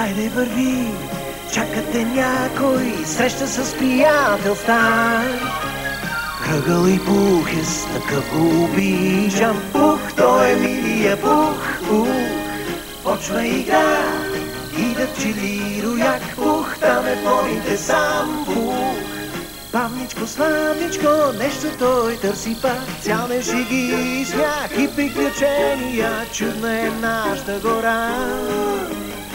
Хайде върви, чакате някой, среща с приятел стар. Кръгъл и пух е, с такъв го обичам. Пух, той е милия пух, пух. Почва игра и да чили рояк. Пух, там е моите сам пух. Бавничко, славничко, нещо той търси пак. Цял не шеги, смях и приключения. Чудна е нашата гора.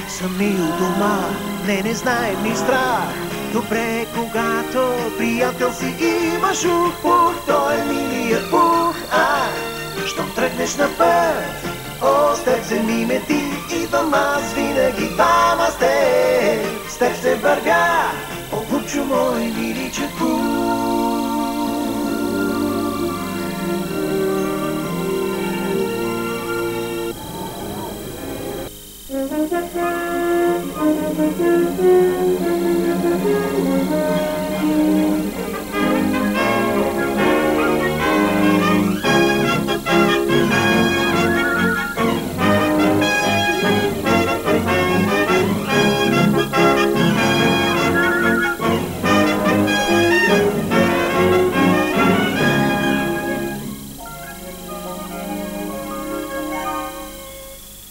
Сами у дома, не знаем ни страх. Добре, когато приятел си имаш пух, той е милият пух. Щом тръгнеш на път, с теб вземи ме ти, идвам аз винаги там с теб. С теб се вървя, голубчо мой миличък пух.